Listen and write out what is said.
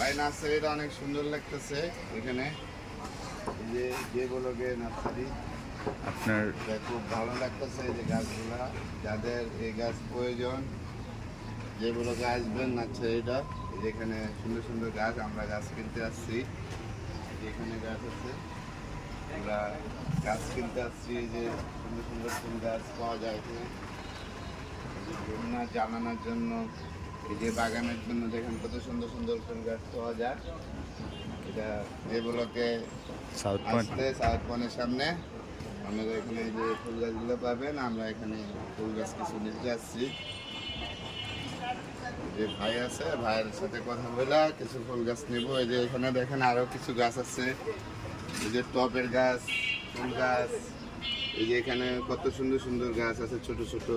ভাই নার্সারিটা অনেক সুন্দর লাগতেছে এখানে, এই যে যেগুলোকে নার্সারি আপনার খুব ভালো লাগতেছে। এই যে গাছগুলা, যাদের এই গাছ প্রয়োজন যেগুলোকে আসবেন নার্সারিটা, যেখানে সুন্দর সুন্দর গাছ, আমরা গাছ কিনতে আসছি। যেখানে গাছ আছে, আমরা গাছ কিনতে আসছি। এই যে সুন্দর সুন্দর ফুল গাছ পাওয়া যায় এখানে, ঘুরনা জানানোর জন্য, এই যে বাগানের জন্য দেখেন কত সুন্দর সুন্দর ফুল গাছ পাওয়া যায়। এটা যেগুলোকে সাউথ পয়েন্ট আসলে সাউথ পয়েন্টের সামনে আপনারা এখানে যে ফুল গাছগুলো পাবেন। আমরা এখানে ফুল গাছ কিছু নিতে আসছি। যে ভাই আছে, ভাইয়ের সাথে কথা বলে কিছু ফুল গাছ নেবো। এই যে এখানে দেখেন আরো কিছু গাছ আছে, এই যে টবের গাছ, ফুল গাছ। এই যে এখানে কত সুন্দর সুন্দর গাছ আছে, ছোট ছোট।